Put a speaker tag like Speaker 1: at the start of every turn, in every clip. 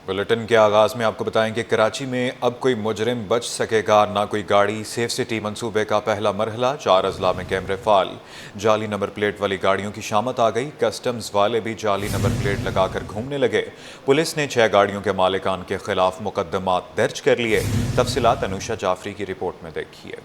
Speaker 1: Bulletin के आगाज में आपको बताएं कि कराची में अब कोई मुजरिम बच सकेगा ना कोई गाड़ी। सेफ सिटी मंसूबे का पहला मरहला, 4 अजला में कैमरे फाल। जाली नंबर प्लेट वाली गाड़ियों की शामत आ गई। कस्टम्स वाले भी जाली नंबर प्लेट लगाकर घूमने लगे। पुलिस ने 6 गाड़ियों के मालिकान के खिलाफ मुकदमात दर्ज कर लिए। तफसीलात अनुषा जाफरी की रिपोर्ट में देखिए।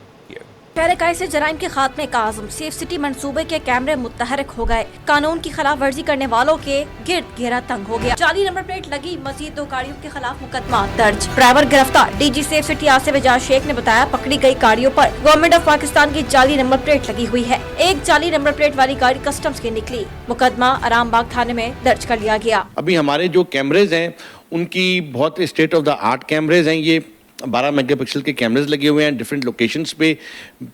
Speaker 2: शहर से जराइम के खात्मे का आज़म, सेफ सिटी मंसूबे के कैमरे मुतहरक हो गए। कानून की खिलाफ वर्जी करने वालों के गिर्द घेरा तंग हो गया। जाली नंबर प्लेट लगी, मजीद 2 गाड़ियों के खिलाफ मुकदमा दर्ज। ड्राइवर गिरफ्तार। DG safe city Asif Ejaz Sheikh ने बताया, पकड़ी गई गाड़ियों पर गवर्नमेंट ऑफ पाकिस्तान की जाली नंबर प्लेट लगी हुई है। एक जाली नंबर प्लेट वाली गाड़ी कस्टम्स की निकली। मुकदमा आरामबाग थाने में दर्ज कर लिया गया।
Speaker 3: अभी हमारे जो कैमरेज हैं उनकी बहुत स्टेट ऑफ द आर्ट कैमरेज हैं। ये 12 मेगापिक्सल के कैमरेज लगे हुए हैं डिफरेंट लोकेशंस पे।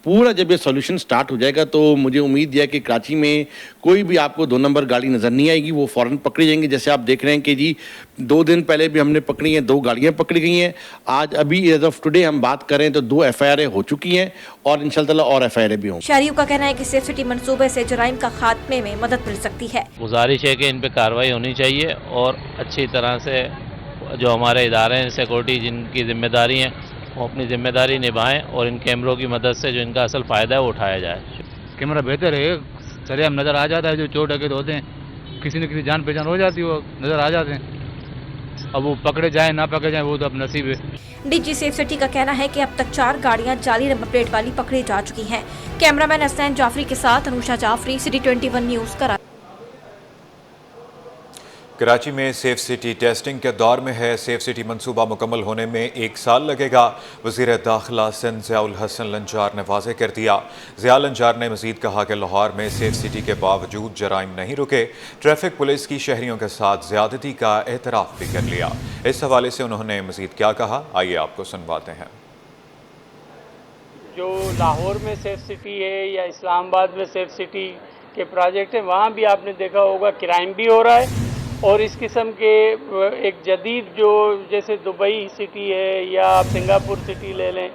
Speaker 3: पूरा जब ये सॉल्यूशन स्टार्ट हो जाएगा तो मुझे उम्मीद है कि कराची में कोई भी आपको 2 नंबर गाड़ी नज़र नहीं आएगी, वो फ़ौरन पकड़ी जाएंगी। जैसे आप देख रहे हैं कि जी 2 दिन पहले भी हमने पकड़ी हैं, 2 गाड़ियाँ पकड़ी गई हैं। आज अभी एज ऑफ टुडे हम बात करें तो 2 FIR हो चुकी हैं और इंशाल्लाह और FIR भी होंगी।
Speaker 2: शहरियों का कहना है कि सेफ सिटी मंसूबे से जराइम का खात्मे में मदद मिल सकती है।
Speaker 4: गुजारिश है कि इन पे कार्रवाई होनी चाहिए और अच्छी तरह से जो हमारे इदारे हैं सिक्योरिटी जिनकी जिम्मेदारी हैं वो अपनी जिम्मेदारी निभाएं और इन कैमरों की मदद से जो इनका असल फ़ायदा है वो उठाया जाए।
Speaker 5: कैमरा बेहतर है, सरेआम नज़र आ जाता है। जो चोर डकैत होते हैं किसी न किसी जान पहचान हो जाती है, वो नज़र आ जाते हैं। अब वो पकड़े जाए ना पकड़े जाए वो तो अब नसीब है।
Speaker 2: डीजी सेफ सिटी का कहना है कि अब तक 4 गाड़ियां जाली नंबर प्लेट वाली पकड़ी जा चुकी हैं। कैमरामैन हसनैन जाफरी के साथ अनुषा जाफरी, सिटी 21 न्यूज़ कराची।
Speaker 1: कराची में सेफ सिटी टेस्टिंग के दौर में है। सेफ सिटी मंसूबा मुकम्मल होने में 1 साल लगेगा। वज़ीर दाखिला सिंध ज़ियाउल हसन लंजार ने वाज़ेह कर दिया। ज़िया लंजार ने मज़ीद कहा कि लाहौर में सेफ सिटी के बावजूद जराइम नहीं रुके। ट्रैफिक पुलिस की शहरियों के साथ ज़्यादती का एतराफ़ भी कर लिया। इस हवाले से उन्होंने मज़ीद क्या कहा, आइए आपको सुनवाते हैं।
Speaker 6: जो लाहौर में सेफ सिटी है या इस्लामाबाद में सेफ सिटी के प्रोजेक्ट है, वहाँ भी आपने देखा होगा क्राइम भी हो रहा है और इस किस्म के एक जदीद जो जैसे दुबई सिटी है या आप सिंगापुर सिटी ले लें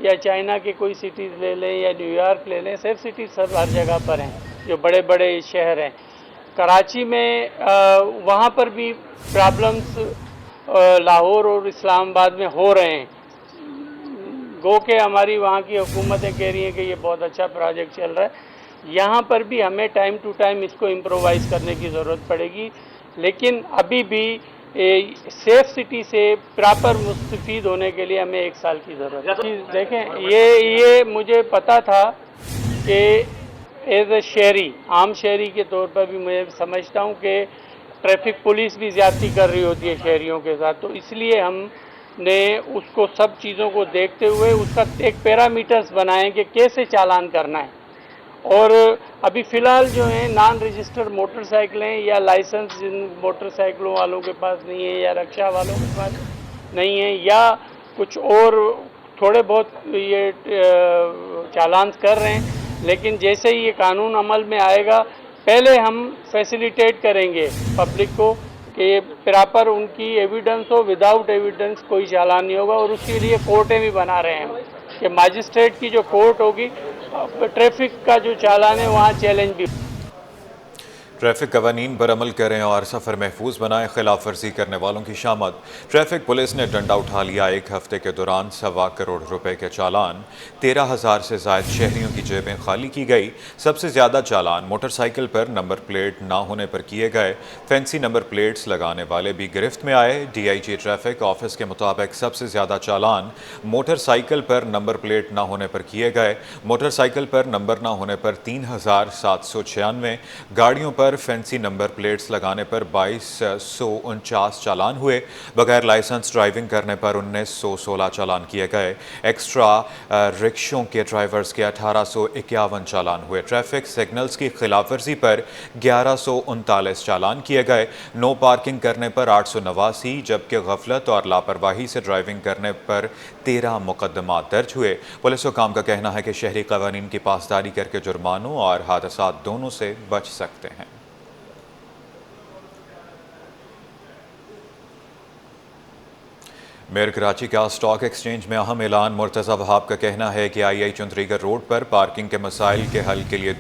Speaker 6: या चाइना के कोई सिटीज़ ले लें या न्यूयॉर्क ले लें, सेफ सिटी सब हर जगह पर हैं जो बड़े बड़े शहर हैं। कराची में वहाँ पर भी प्रॉब्लम्स लाहौर और इस्लामाबाद में हो रहे हैं। गो के हमारी वहाँ की हुकूमतें कह रही हैं कि ये बहुत अच्छा प्रोजेक्ट चल रहा है। यहाँ पर भी हमें टाइम टू टाइम इसको इम्प्रोवाइज़ करने की ज़रूरत पड़ेगी, लेकिन अभी भी सेफ सिटी से प्रॉपर मुस्तफ़ीद होने के लिए हमें 1 साल की ज़रूरत है। देखें, ये मुझे पता था कि एज ए शहरी, आम शहरी के तौर पर भी मैं समझता हूँ कि ट्रैफिक पुलिस भी ज़्यादती कर रही होती है शहरियों के साथ, तो इसलिए हमने उसको सब चीज़ों को देखते हुए उसका एक पैरामीटर्स बनाए कि कैसे चालान करना है। और अभी फ़िलहाल जो है नॉन रजिस्टर्ड मोटरसाइकिलें या लाइसेंस जिन मोटरसाइकिलों वालों के पास नहीं है या रिक्शा वालों के पास नहीं है या कुछ और थोड़े बहुत ये चालान कर रहे हैं, लेकिन जैसे ही ये कानून अमल में आएगा पहले हम फैसिलिटेट करेंगे पब्लिक को कि प्रॉपर उनकी एविडेंस हो, विदाउट एविडेंस कोई चालान नहीं होगा। और उसके लिए कोर्टें भी बना रहे हैं कि मजिस्ट्रेट की जो कोर्ट होगी ट्रैफिक का जो चालान है वहाँ चैलेंज भी।
Speaker 1: ट्रैफिक कवानीन पर अमल करें और सफ़र महफूज बनाएं। खिलाफ वर्जी करने वालों की शामत। ट्रैफिक पुलिस ने डंडा उठा लिया। 1 हफ्ते के दौरान 1.25 करोड़ रुपए के चालान। 13,000 से ज़ायद शहरियों की जेबें खाली की गई। सबसे ज़्यादा चालान मोटरसाइकिल पर नंबर प्लेट ना होने पर किए गए। फैंसी नंबर प्लेट्स लगाने वाले भी गिरफ्त में आए। DIG ट्रैफिक ऑफिस के मुताबिक सबसे ज़्यादा चालान मोटरसाइकिल पर नंबर प्लेट ना होने पर किए गए। मोटरसाइकिल पर नंबर ना होने पर 3,796, गाड़ियों पर फैंसी नंबर प्लेट्स लगाने पर 2249 चालान हुए। बगैर लाइसेंस ड्राइविंग करने पर 1916 चालान किए गए। एक्स्ट्रा रिक्शों के ड्राइवर्स के 1851 चालान हुए। ट्रैफिक सिग्नल्स की खिलाफवर्जी पर 1139 चालान किए गए। नो पार्किंग करने पर 889, जबकि गफलत और लापरवाही से ड्राइविंग करने पर 13 मुकदमा दर्ज हुए। पुलिस हुकाम का कहना है कि शहरी कवानीन की पासदारी करके जुर्मानों और हादसात दोनों से बच सकते हैं। मेयर कराची का स्टॉक एक्सचेंज में अहम ऐलान। मुर्तज़ा वहाब का कहना है कि आई चुंदरीगर रोड पर पार्किंग के मसाइल के हल के लिए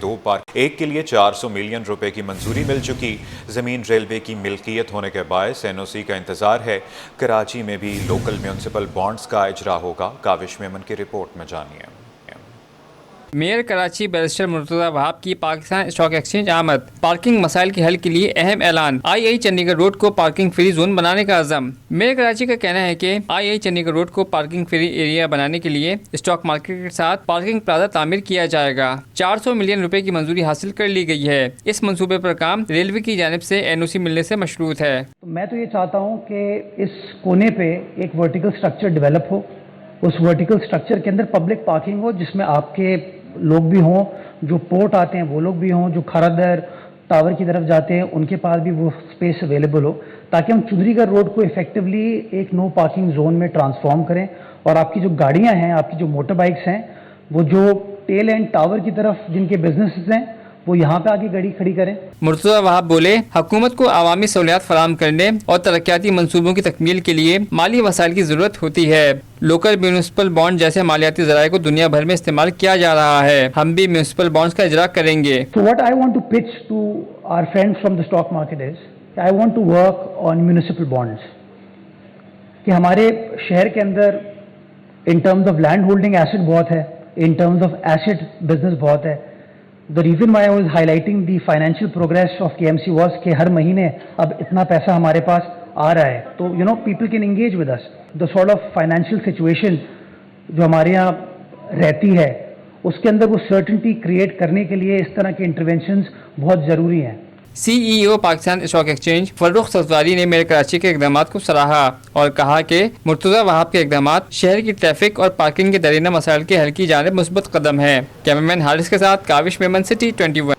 Speaker 1: एक के लिए 400 मिलियन रुपए की मंजूरी मिल चुकी। ज़मीन रेलवे की मिल्कियत होने के बायस NOC का इंतजार है। कराची में भी लोकल म्यूनसिपल बॉन्ड्स का इजरा होगा। काविश मेमन की रिपोर्ट में जानिए।
Speaker 7: मेयर कराची बैरिस्टर मुर्तज़ा वहाब की पाकिस्तान स्टॉक एक्सचेंज आमद। पार्किंग मसाइल के हल के लिए अहम ऐलान। आई चंडीगढ़ रोड को पार्किंग फ्री जोन बनाने का अज़म। मेयर कराची का कहना है कि आई चंडीगढ़ रोड को पार्किंग फ्री एरिया बनाने के लिए स्टॉक मार्केट के साथ पार्किंग प्लाजा तामीर किया जाएगा। 400 मिलियन रुपए की मंजूरी हासिल कर ली गई है। इस मंसूबे पर काम रेलवे की जानिब से NOC मिलने से मशरूत है।
Speaker 8: मैं तो ये चाहता हूँ कि इस कोने पे एक वर्टिकल स्ट्रक्चर डेवलप हो। उस वर्टिकल स्ट्रक्चर के अंदर पब्लिक पार्किंग हो, जिसमें आपके लोग भी हों, जो पोर्ट आते हैं वो लोग भी हों, जो खरादर टावर की तरफ जाते हैं उनके पास भी वो स्पेस अवेलेबल हो, ताकि हम चुंदरीगढ़ रोड को इफेक्टिवली एक नो पार्किंग जोन में ट्रांसफॉर्म करें और आपकी जो गाड़ियां हैं, आपकी जो मोटर बाइक्स हैं, वो जो टेल एंड टावर की तरफ जिनके बिजनेसेस हैं वो यहाँ पे आके गाड़ी खड़ी करें।
Speaker 7: मुर्तज़ा वहाब बोले, हुकूमत को अवामी सहूलियात फराहम करने और तरक्याती मंसूबों की तकमील के लिए माली वसाइल की जरूरत होती है। लोकल म्यूनिसिपल बॉन्ड जैसे मालियाती ज़राए को दुनिया भर में इस्तेमाल किया जा रहा है। हम भी म्यूनिसिपल बॉन्ड्स का इजरा करेंगे।
Speaker 8: So what I want to pitch to our friends from the stock market is, I want to work on municipal bonds. कि हमारे शहर के अंदर in terms of land holding asset बहुत है, in terms of asset business बहुत है। The reason why I was highlighting the financial progress of KMC was कि हर महीने अब इतना पैसा हमारे पास आ रहा है, तो people can engage with us. The sort of financial situation जो हमारे यहाँ रहती है उसके अंदर वो certainty create करने के लिए इस तरह के interventions बहुत ज़रूरी हैं।
Speaker 7: CEO Pakistan Stock Exchange Farrukh Safdari ने मेयर कराची के इकदाम को सराहा और कहा कि मुर्तज़ा वहाब के इकदाम शहर की ट्रैफिक और पार्किंग के दरीना मसाइल के हल की जानिब मुस्बत कदम है। कैमरामैन हारिस के साथ काविश मेमन, सिटी 21।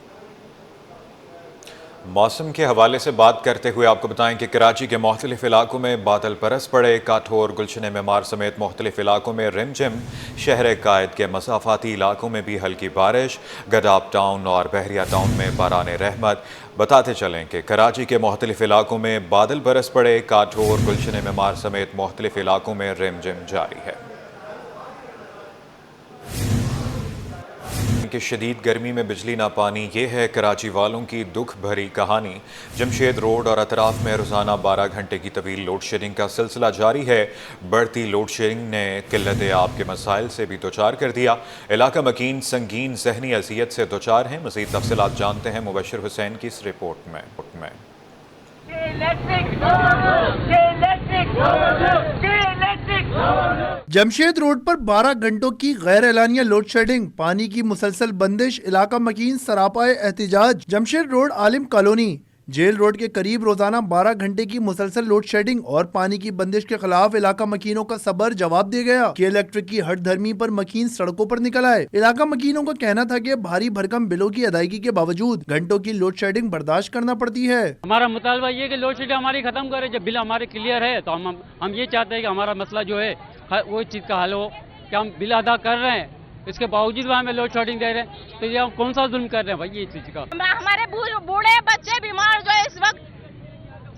Speaker 1: मौसम के हवाले से बात करते हुए आपको बताएं कि कराची के मुख्तलिफ इलाकों में बादल बरस पड़े। काठोर, गुलशन मेमार समेत मुख्तलिफ इलाकों में रिमझिम। शहर कायद के मसाफाती इलाकों में भी हल्की बारिश। गदाब टाउन और बहरिया टाउन में बारान रहमत। बताते चलें कि कराची के मुख्तलिफ इलाकों में बादल बरस पड़े। काठोर, गुलशन मेमार समेत मुख्तलिफ इलाकों में रिमझिम जारी है। कि शदीद गर्मी में बिजली ना पानी, ये है कराची वालों की दुख भरी कहानी। जमशेद रोड और अतराफ में रोज़ाना 12 घंटे की तवील लोड शेडिंग का सिलसिला जारी है। बढ़ती लोड शेडिंग ने किल्लत आब के मसाइल से भी दोचार कर दिया। इलाका मकीन संगीन जहनी अजियत से दोचार हैं। मज़ीद तफसीलात जानते हैं मुबशर हुसैन की इस रिपोर्ट में।
Speaker 9: जमशेद रोड पर 12 घंटों की गैर एलानिया लोड शेडिंग, पानी की मुसलसल बंदिश, इलाका मकीन सरापाए एहतिजाज। जमशेद रोड आलिम कॉलोनी जेल रोड के करीब रोजाना 12 घंटे की मुसलसल लोड शेडिंग और पानी की बंदिश के खिलाफ इलाका मकीनों का सबर जवाब दे गया कि इलेक्ट्रिक की हट धर्मी पर मकीन सड़कों पर निकल आए। इलाका मकीनों का कहना था कि भारी भरकम बिलों की अदायगी के बावजूद घंटों की लोड शेडिंग बर्दाश्त करना पड़ती है।
Speaker 6: हमारा मुतालबा ये कि लोड शेडिंग हमारी खत्म करे। जब बिल हमारे क्लियर है तो हम ये चाहते हैं कि हमारा मसला जो है वो चीज़ का हल हो कि हम बिल अदा कर रहे हैं, इसके बावजूद हमें लोड शेडिंग दे रहे हैं, तो ये हम कौन सा जुल्म कर रहे हैं भाई ये चीज़ का।
Speaker 10: हमारे बूढ़े बच्चे बीमार जो है इस वक्त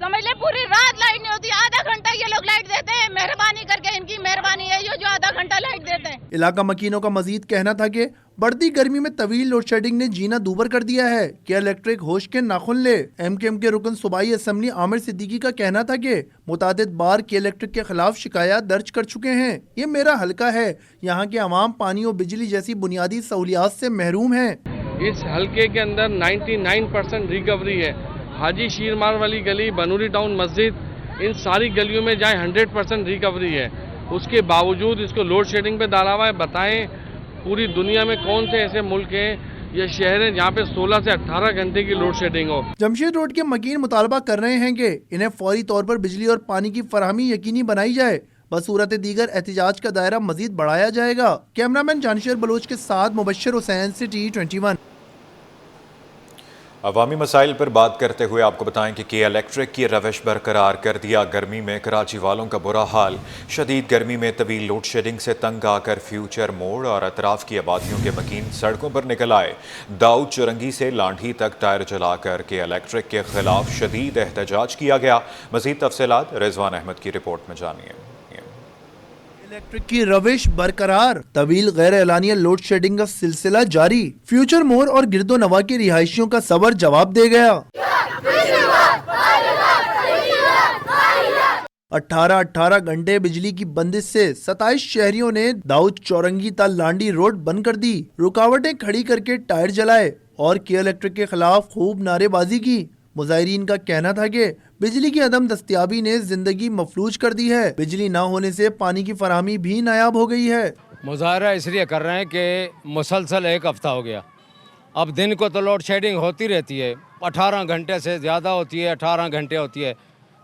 Speaker 10: समझ ले पूरी रात लाइट नहीं होती, आधा घंटा ये लोग लाइट देते हैं। मेहरबानी करके इनकी मेहरबानी है ये जो आधा घंटा लाइट देते हैं।
Speaker 9: इलाका मकीनों का मजीद कहना था कि बढ़ती गर्मी में तवील लोड शेडिंग ने जीना दूभर कर दिया है कि इलेक्ट्रिक होश के नाखुन ले। MKM के रुकन सूबाई असम्बली आमिर सिद्दीकी का कहना था कि मुतादिद बार के इलेक्ट्रिक के खिलाफ शिकायत दर्ज कर चुके हैं। ये मेरा हल्का है, यहाँ के अवाम पानी और बिजली जैसी बुनियादी सहूलियात से महरूम है।
Speaker 11: इस हल्के के अंदर 99% रिकवरी है। हाजी शीरमार वाली गली, बनूरी टाउन मस्जिद, इन सारी गलियों में जाए 100% रिकवरी है। उसके बावजूद इसको लोड शेडिंग पे डाला हुआ है। बताएं पूरी दुनिया में कौन से ऐसे मुल्क हैं या शहर हैं जहाँ पे 16 से 18 घंटे की लोड शेडिंग हो।
Speaker 9: जमशेद रोड के मकीन मुतालबा कर रहे हैं कि इन्हें फौरी तौर पर बिजली और पानी की फराहमी यकीनी बनाई जाए। बसूरत दीगर एहतिजाज का दायरा मजीद बढ़ाया जाएगा। कैमरामैन जानिशर बलोच के साथ मुबशर हुसैन, सिटी 21।
Speaker 1: अवामी मसाइल पर बात करते हुए आपको बताएं कि इलेक्ट्रिक की रविश बरकरार कर दिया। गर्मी में कराची वालों का बुरा हाल। शदीद गर्मी में तवील लोड शेडिंग से तंग आकर फ्यूचर मोड़ और अतराफ की आबादियों के मकीन सड़कों पर निकल आए। दाऊद चुरंगी से लांढी तक टायर जलाकर इलेक्ट्रिक के खिलाफ शदीद एहतजाज किया गया। मजीद तफसीलात रिजवान अहमद की रिपोर्ट में जानिए।
Speaker 9: इलेक्ट्रिक की रविश बरकरार, तवील गैर एलानिया लोड शेडिंग का सिलसिला जारी। फ्यूचर मोर और गिरदो नवा के रिहायशियों का सबर जवाब दे गया। 18 घंटे बिजली की बंदिश से 27 शहरियों ने दाऊद चौरंगी ता लांडी रोड बंद कर दी, रुकावटें खड़ी करके टायर जलाए और के इलेक्ट्रिक के खिलाफ खूब नारेबाजी की। मुजाहिरीन का कहना था कि बिजली की अदम दस्तयाबी ने जिंदगी मफलूज कर दी है। बिजली न होने से पानी की फराहमी भी नायाब हो गई है।
Speaker 12: मुजाहरा इसलिए कर रहे हैं कि मुसलसल एक हफ्ता हो गया, अब दिन को तो लोड शेडिंग होती रहती है, 18 घंटे से ज़्यादा होती है, 18 घंटे होती है,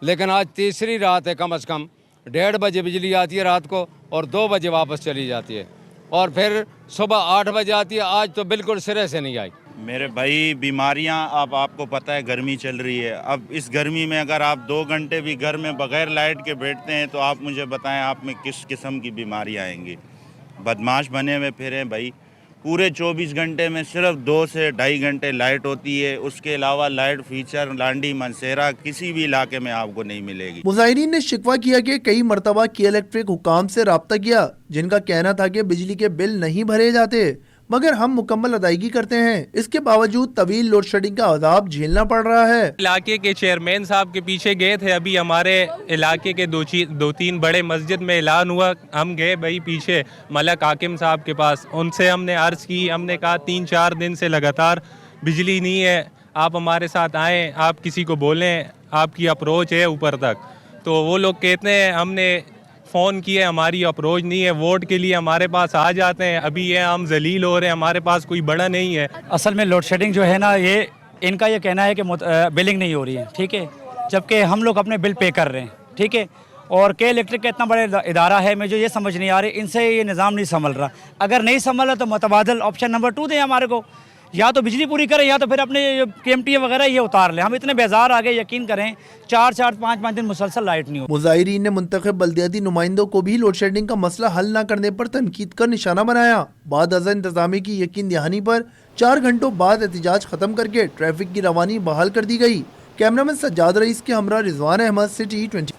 Speaker 12: लेकिन आज तीसरी रात है। कम से कम 1:30 बजे बिजली आती है रात को और 2 बजे वापस चली जाती है और फिर सुबह 8 बजे आती है। आज तो बिल्कुल सिरे से नहीं आई।
Speaker 13: मेरे भाई बीमारियां, अब आपको पता है गर्मी चल रही है, अब इस गर्मी में अगर आप 2 घंटे भी घर में बगैर लाइट के बैठते हैं तो आप मुझे बताएं आप में किस किस्म की बीमारियां आएंगी। बदमाश बने हुए फिर हैं भाई। पूरे 24 घंटे में सिर्फ 2 से 2.5 घंटे लाइट होती है, उसके अलावा लाइट फीचर लांडी मनसेरा किसी भी इलाके में आपको नहीं मिलेगी।
Speaker 9: मुजाहिरीन ने शिकवा किया कि कई मरतबा के इलेक्ट्रिक हुकाम से राब्ता किया, जिनका कहना था कि बिजली के बिल नहीं भरे जाते, मगर हम मुकम्मल अदायगी करते हैं। इसके बावजूद तवील लोड शेडिंग का अजाब झेलना पड़ रहा है।
Speaker 14: इलाके के चेयरमैन साहब के पीछे गए थे, अभी हमारे इलाके के 2-3 बड़े मस्जिद में ऐलान हुआ, हम गए भाई पीछे मलक हाकिम साहब के पास, उनसे हमने अर्ज़ की, हमने कहा 3-4 दिन से लगातार बिजली नहीं है, आप हमारे साथ आएँ, आप किसी को बोलें, आपकी अप्रोच है ऊपर तक। तो वो लोग कहते हैं हमने फ़ोन किए, हमारी अप्रोच नहीं है, वोट के लिए हमारे पास आ जाते हैं, अभी ये हम जलील हो रहे हैं, हमारे पास कोई बड़ा नहीं है।
Speaker 15: असल में लोड शेडिंग जो है ना, ये इनका ये कहना है कि बिलिंग नहीं हो रही है, ठीक है, जबकि हम लोग अपने बिल पे कर रहे हैं, ठीक है। और के इलेक्ट्रिक का इतना बड़ा इदारा है, मुझे ये समझ नहीं आ रही, इनसे ये निज़ाम नहीं संभल रहा। अगर नहीं संभल रहा तो मुतबादल ऑप्शन नंबर 2 दें हमारे को, या तो बिजली पूरी करें या तो फिर अपने KMT वगैरह ये उतार लें। हम इतने बेजार आ गए, यकीन करें 4-5 दिन मुसलसल लाइट नहीं हो।
Speaker 9: मुजाहिरीन ने मुंतखब बल्दियाती नुमाइंदों को भी लोड शेडिंग का मसला हल न करने पर तनकीद कर निशाना बनाया। बाद अज़ा इंतजामी की यकीन दहानी पर 4 घंटों बाद एहतजाज खत्म करके ट्रैफिक की रवानी बहाल कर दी गई। कैमरामैन सज्जाद रईस के हमरा रिजवान अहमद, सिटी 20।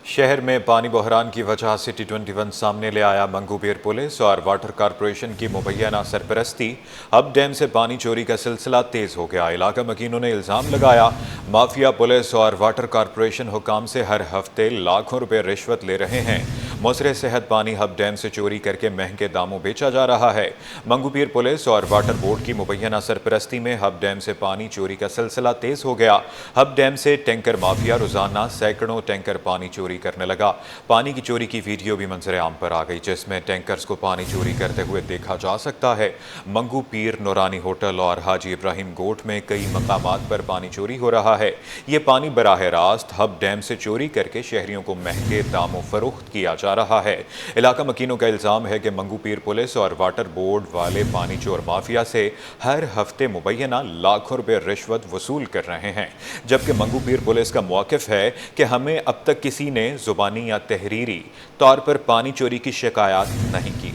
Speaker 1: शहर में पानी बहरान की वजह सिटी 21 सामने ले आया। मंगूपीर पुलिस और वाटर कॉरपोरेशन की मुबैना सरपरस्ती, अब डैम से पानी चोरी का सिलसिला तेज हो गया। इलाका मकीनों ने इल्ज़ाम लगाया माफिया पुलिस और वाटर कॉरपोरेशन हुकाम से हर हफ्ते लाखों रुपए रिश्वत ले रहे हैं। मुसरे सेहत पानी हब डैम से चोरी करके महंगे दामों बेचा जा रहा है। मंगूपीर पुलिस और वाटर बोर्ड की मुबैना सरपरस्ती में हब डैम से पानी चोरी का सिलसिला तेज हो गया। हब डैम से टैंकर माफिया रोजाना सैकड़ों टैंकर पानी चोरी करने लगा। पानी की चोरी की वीडियो भी मंजर आम पर आ गई, जिसमें टैंकर्स को पानी चोरी करते हुए देखा जा सकता है। मंगूपीर नूरानी होटल और हाजी इब्राहिम गोट में कई मकामात पर पानी चोरी हो रहा है। ये पानी बराह रास्त हब डैम से चोरी करके शहरियों को महंगे दामों फरोख्त किया जा रहा है। इलाका मकीनों का इल्जाम है कि मंगूपीर पुलिस और वाटर बोर्ड वाले पानी चोर माफिया से हर हफ्ते मुबैना लाखों रुपए रिश्वत वसूल कर रहे हैं, जबकि मंगूपीर पुलिस का मौक़िफ़ है कि हमें अब तक किसी ने जुबानी या तहरीरी तौर पर पानी चोरी की शिकायत नहीं की।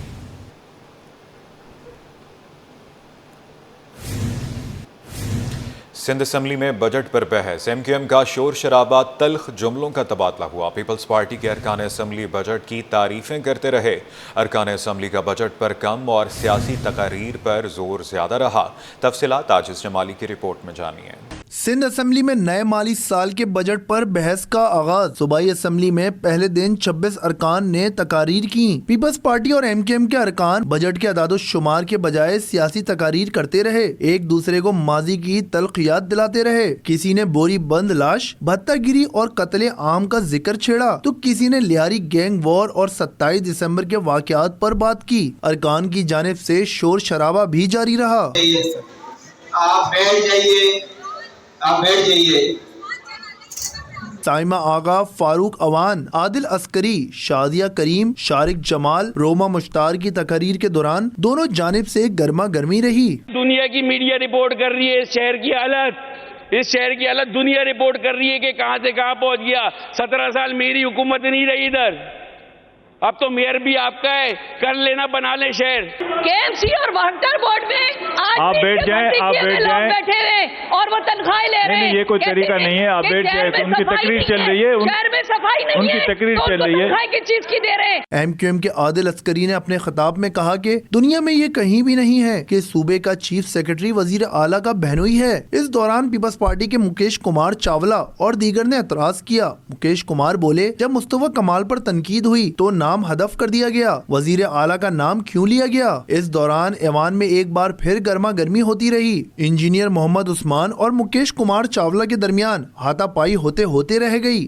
Speaker 1: सिंध असम्बली में बजट पर बहस, MQM का शोर शराबा, तल्ख जुमलों का तबादला हुआ। पीपल्स पार्टी के अरकान असम्बली बजट की तारीफें करते रहे। अरकान असम्बली का बजट पर कम और सियासी तकारीर पर जोर ज्यादा रहा। तफसीलात आजिज जमाली की रिपोर्ट में जानिए।
Speaker 9: सिंध असम्बली में नए माली साल के बजट पर बहस का आगाज। सूबाई असम्बली में पहले दिन 26 अरकान ने तकारीर की। पीपल्स पार्टी और MQM के अरकान बजट के अदाद शुमार के बजाय सियासी तकारीर करते रहे, एक दूसरे को माजी की तल्ख याद दिलाते रहे। किसी ने बोरी बंद लाश, भत्तागिरी और कत्ले आम का जिक्र छेड़ा तो किसी ने लिहारी गैंग वॉर और 27 दिसंबर के वाकयात पर बात की। अरकान की जानिब से शोर शराबा भी जारी रहा।
Speaker 16: आप बैठ जाइए।
Speaker 9: साइमा आगा, फारूक अवान, आदिल अस्करी, शादिया करीम, शारिक जमाल, रोमा मुश्तार की तकरीर के दौरान दोनों जानिब से गर्मा गर्मी रही।
Speaker 6: दुनिया की मीडिया रिपोर्ट कर रही है इस शहर की हालत, दुनिया रिपोर्ट कर रही है कि कहां से कहां पहुंच गया। 17 साल मेरी हुकूमत नहीं रही इधर, अब तो मेयर भी आपका है, कर लेना, बना ले शहर।
Speaker 10: केएमसी और वाटर बोर्ड में आज
Speaker 17: आप बैठ जाएं,
Speaker 10: बैठे हुए और वो तनख्वाहें ले रहे हैं।
Speaker 17: नहीं, ये कोई तरीका नहीं है। आप बैठ जाएं, उनकी तकरीर चल रही है,
Speaker 10: शहर में सफाई नहीं है,
Speaker 17: उनकी तकरीर चल रही है।
Speaker 10: तनख्वाह किस चीज की दे रहे हैं?
Speaker 9: एमक्यूएम के आदिल अस्करी ने अपने खिताब में कहा कि दुनिया में ये कहीं भी नहीं है कि सूबे का चीफ सेक्रेटरी वजीर आला का बहनोई है। इस दौरान पीपल्स पार्टी के मुकेश कुमार चावला और दीगर ने एतराज किया। मुकेश कुमार बोले, जब मुस्तफा कमाल पर तनकीद हुई तो नाम हदफ कर दिया गया, वजीर आला का नाम क्यों लिया गया? इस दौरान ऐवान में एक बार फिर गर्मा गर्मी होती रही। इंजीनियर मोहम्मद उस्मान और मुकेश कुमार चावला के दरमियान हाथापाई होते होते रह गई।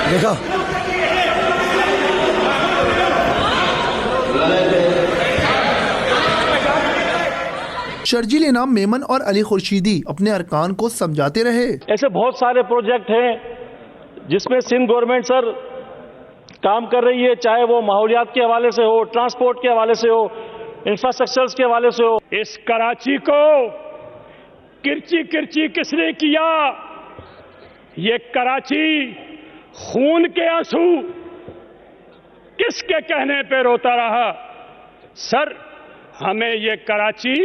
Speaker 18: देखा
Speaker 9: शर्जील इनाम मेमन और अली खुर्शीदी अपने अरकान को समझाते रहे।
Speaker 19: ऐसे बहुत सारे प्रोजेक्ट हैं जिसमें सिंध गवर्नमेंट सर काम कर रही है, चाहे वो माहौलियात के हवाले से हो, ट्रांसपोर्ट के हवाले से हो, इंफ्रास्ट्रक्चर्स के हवाले से हो।
Speaker 6: इस कराची को किरची किरची किसने किया? ये कराची खून के आंसू किसके कहने पे रोता रहा? सर, हमें ये कराची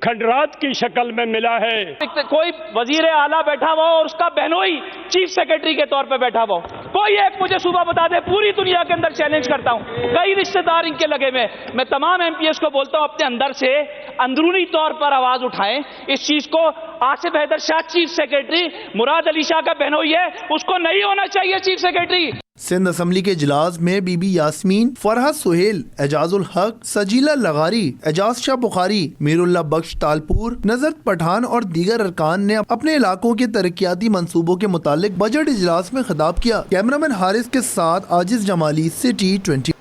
Speaker 6: खंडरात की शक्ल में मिला है।
Speaker 19: कोई वजीर आला बैठा हुआ और उसका बहनोई चीफ सेक्रेटरी के तौर पे बैठा हुआ, कोई एक मुझे सूबा बता दे। पूरी दुनिया के अंदर चैलेंज करता हूं, कई रिश्तेदार इनके लगे में। मैं तमाम एमपीएस को बोलता हूं अपने अंदर से अंदरूनी तौर पर आवाज उठाएं इस चीज को। आसिफ हैदर शाह चीफ सेक्रेटरी, मुराद अली शाह का बहनोई है, उसको नहीं होना चाहिए चीफ सेक्रेटरी।
Speaker 9: सिंध असम्बली के इजलास में बीबी यास्मीन, फरहत सुहेल, एजाजुल हक, सजीला लगारी, एजाज शाह बुखारी, मीरुल्लाह बख्श तालपुर, नजरत पठान और दीगर अरकान ने अपने इलाकों के तरक्याती मंसूबों के मुतालिक बजट इजलास में खिताब किया। कैमरामैन हारिस के साथ आजिज जमाली, सिटी 20।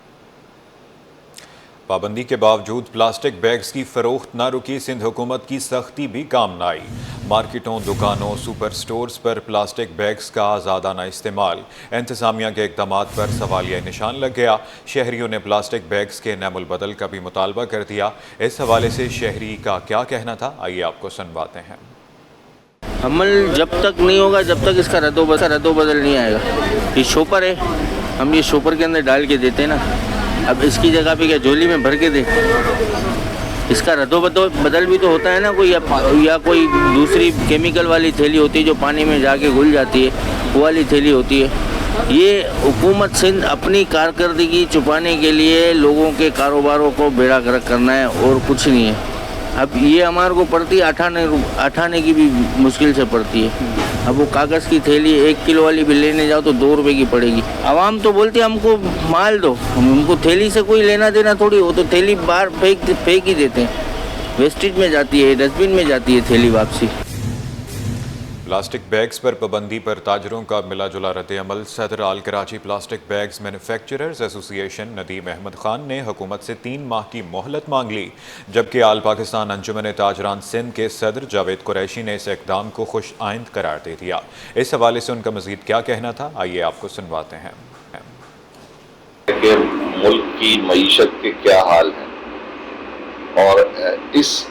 Speaker 1: पाबंदी के बावजूद प्लास्टिक बैग्स की फरोख्त न रुकी, सिंध हुकूमत की सख्ती भी काम न आई। मार्केटों, दुकानों, सुपर स्टोर्स पर प्लास्टिक बैग्स का आज़ादाना इस्तेमाल, इंतज़ामिया के इक़दाम पर सवालिया निशान लग गया। शहरियों ने प्लास्टिक बैग्स के नमुल बदल का भी मुतालबा कर दिया। इस हवाले से शहरी का क्या कहना था, आइए आपको सुनवाते हैं।
Speaker 20: अमल जब तक नहीं होगा, जब तक इसका रद्दो बदल नहीं आएगा। ये शॉपर है, हम ये शॉपर के अंदर डाल के देते हैं ना, अब इसकी जगह पे क्या झोली में भर के दे? इसका रद्दो बदल भी तो होता है ना कोई, या कोई दूसरी केमिकल वाली थैली होती है जो पानी में जाके घुल जाती है, वो वाली थैली होती है। ये हुकूमत सिंध अपनी कारकर्दगी छुपाने के लिए लोगों के कारोबारों को बेड़ा गर्क करना है और कुछ नहीं है। अब ये हमारे को पड़ती है अठाने की भी मुश्किल से पड़ती है। अब वो कागज़ की थैली 1 किलो वाली भी लेने जाओ तो 2 रुपए की पड़ेगी। आवाम तो बोलती है हमको माल दो, हमको थैली से कोई लेना देना थोड़ी, हो तो थैली बाहर फेंक ही देते हैं, वेस्टेज में जाती है, डस्टबिन में जाती है थैली वापसी।
Speaker 1: प्लास्टिक बैग्स पर पाबंदी पर ताजरों का मिला जुला रद्द-ए-अमल। सदर All Karachi Plastic Bags Manufacturers Association Nadeem Ahmed Khan ने हुकूमत से 3 माह की मोहलत मांग ली, जबकि आल पाकिस्तान अंजुमन ताजरान सिंध के सदर जावेद कुरैशी ने इस इक़दाम को खुश आइंद करार दे दिया। इस हवाले से उनका मजीद क्या कहना था, आइए आपको सुनवाते हैं।
Speaker 21: मुल्क की मईशत के क्या हाल है और इस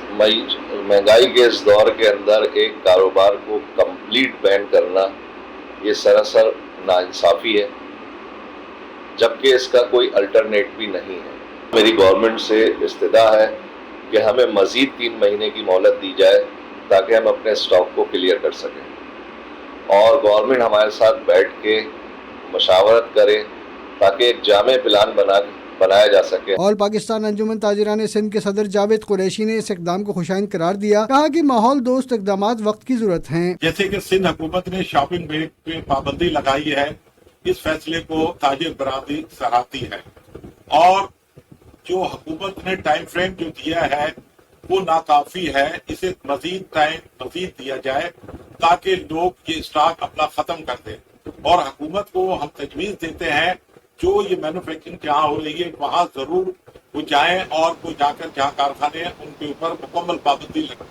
Speaker 21: महंगाई के इस दौर के अंदर एक कारोबार को कंप्लीट बैन करना ये सरासर नाइंसाफ़ी है, जबकि इसका कोई अल्टरनेट भी नहीं है। मेरी गवर्नमेंट से इस्तदा है कि हमें मज़ीद 3 महीने की मोहलत दी जाए ताकि हम अपने स्टॉक को क्लियर कर सकें और गवर्नमेंट हमारे साथ बैठ के मशावरत करे ताकि एक जामे प्लान बनाया जा सके।
Speaker 22: ऑल पाकिस्तान अंजुमन ताजिरान सिंध के सदर जावेद कुरैशी ने इस इक़दाम को खुशाइंद करार दिया। कहा कि माहौल दोस्त इक़दाम वक्त की जरूरत हैं।
Speaker 23: जैसे कि सिंध हुकूमत ने शॉपिंग बैग पे पाबंदी लगाई है, इस फैसले को ताजिर बरादरी सराहती है और जो हुकूमत ने टाइम फ्रेम जो दिया है वो नाकाफी है। इसे मजीद दिया जाए ताकि लोग ये स्टॉक अपना खत्म कर दें और हुकूमत को हम तजवीज़ देते हैं जो ये मैन्युफैक्चरिंग जहाँ हो रही है वहाँ जरूर वो जाएं और वो जाकर जहाँ कारखाने हैं उनके ऊपर मुकम्मल पाबंदी लगे।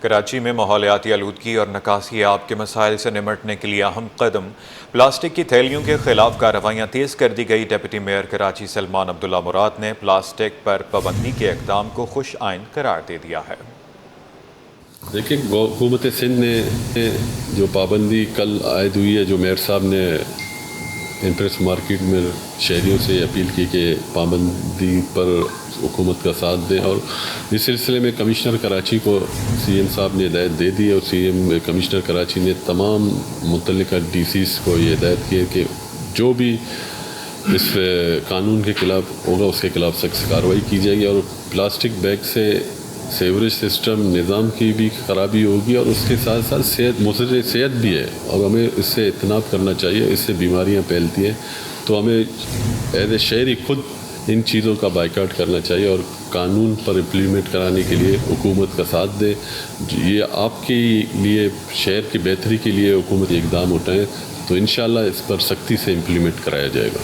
Speaker 1: कराची में माहौलियाती आलूदगी और निकासी आब के मसाइल से निमटने के लिए अहम कदम, प्लास्टिक की थैलियों के खिलाफ कार्रवाइयाँ तेज़ कर दी गई। डिप्टी मेयर कराची सलमान अब्दुल्ला मुराद ने प्लास्टिक पर पाबंदी के इक़दाम को खुश आइंद करार दे दिया है।
Speaker 3: देखिए, हुकूमत सिंध ने जो पाबंदी कल आयद हुई है, जो मेयर साहब ने इंटरेस्ट मार्केट में शहरियों से अपील की कि पाबंदी पर हुकूमत का साथ दें, और इस सिलसिले में कमिश्नर कराची को सीएम साहब ने हिदायत दे दी और सीएम कमिश्नर कराची ने तमाम मुतल्लिका डीसीज़ को ये हिदायत की है कि जो भी इस कानून के ख़िलाफ़ होगा उसके ख़िलाफ़ सख्त कार्रवाई की जाएगी। और प्लास्टिक बैग से सेवरेज सिस्टम निज़ाम की भी ख़राबी होगी और उसके साथ साथ सेहत भी है, और हमें इससे इत्तनाब करना चाहिए। इससे बीमारियां फैलती हैं, तो हमें एज ए शहरी खुद इन चीज़ों का बाइकाट करना चाहिए और कानून पर इम्प्लीमेंट कराने के लिए हुकूमत का साथ दे। ये आपके लिए, शहर की बेहतरी के लिए हुकूमत इक़दाम उठाएँ तो इंशाअल्लाह इस पर सख्ती से इम्प्लीमेंट कराया जाएगा।